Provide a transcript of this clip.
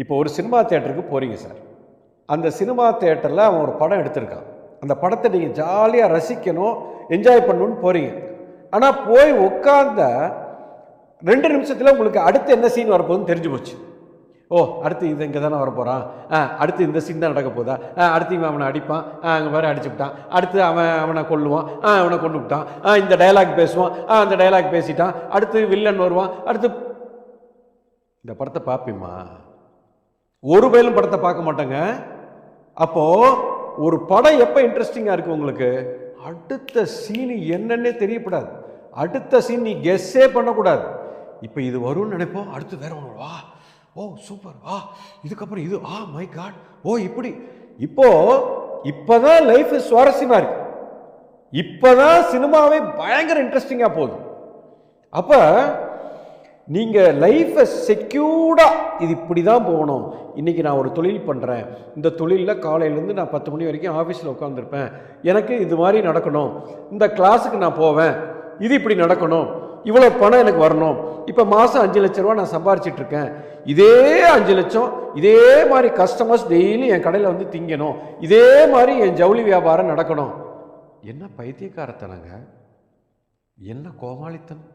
இப்போ ஒரு சினிமா தியேட்டருக்கு போகிறீங்க சார். அந்த சினிமா தியேட்டரில் அவன் ஒரு படம் எடுத்திருக்கான். அந்த படத்தை நீங்கள் ஜாலியாக ரசிக்கணும், என்ஜாய் பண்ணணும்னு போகிறீங்க. ஆனால் போய் உட்கார்ந்த 2 நிமிஷத்தில் உங்களுக்கு அடுத்து என்ன சீன் வரப்போகுதுன்னு தெரிஞ்சு போச்சு. ஓ, அடுத்து இது இங்கே தானே வரப்போகிறான், அடுத்து இந்த சீன் தான் நடக்க போதா, அடுத்து இவன் அவனை அடிப்பான், அங்கே வேறு அடிச்சுவிட்டான், அடுத்து அவனை கொல்லுவான், அவனை கொண்டு விட்டான், இந்த டைலாக் பேசுவான், அந்த டைலாக் பேசிட்டான், அடுத்து வில்லன் வருவான், அடுத்து இந்த படத்தை பார்ப்பீமா? ஒரு வேலும் படத்தை பார்க்க மாட்டாங்க. அப்போ ஒரு படம் எப்போ இன்ட்ரெஸ்டிங்காக இருக்கு உங்களுக்கு? அடுத்த சீன் என்னன்னே தெரியப்படாது. அடுத்த சீன் நீ கெஸ்ஸே பண்ணக்கூடாது. இப்போ இது வரும்னு நினைப்போம், அடுத்து வேற ஒன்று, வா, ஓ சூப்பர், வா, இதுக்கப்புறம் இது, மை காட், ஓ இப்படி. இப்போதான் லைஃப் சுவாரஸ்யமா இருக்கு. இப்போதான் சினிமாவே பயங்கர இன்ட்ரெஸ்டிங்காக போகுது. அப்போ நீங்கள் லைஃப்பை செக்யூர்டாக இது இப்படி தான் போகணும். இன்றைக்கி நான் ஒரு தொழில் பண்ணுறேன், இந்த தொழிலில் காலையிலேருந்து நான் 10 மணி வரைக்கும் ஆஃபீஸில் உட்காந்துருப்பேன், எனக்கு இது மாதிரி நடக்கணும், இந்த கிளாஸுக்கு நான் போவேன், இது இப்படி நடக்கணும், இவ்வளோ பணம் எனக்கு வரணும், இப்போ மாதம் 5 லட்ச ரூபா நான் சம்பாரிச்சிட்ருக்கேன், இதே 5 லட்சம் இதே மாதிரி கஸ்டமர்ஸ் டெய்லி என் கடையில் வந்து திங்கணும், இதே மாதிரி என் ஜவுளி வியாபாரம் நடக்கணும். என்ன பைத்தியக்காரத்தனங்க, என்ன கோமாளித்தனம்!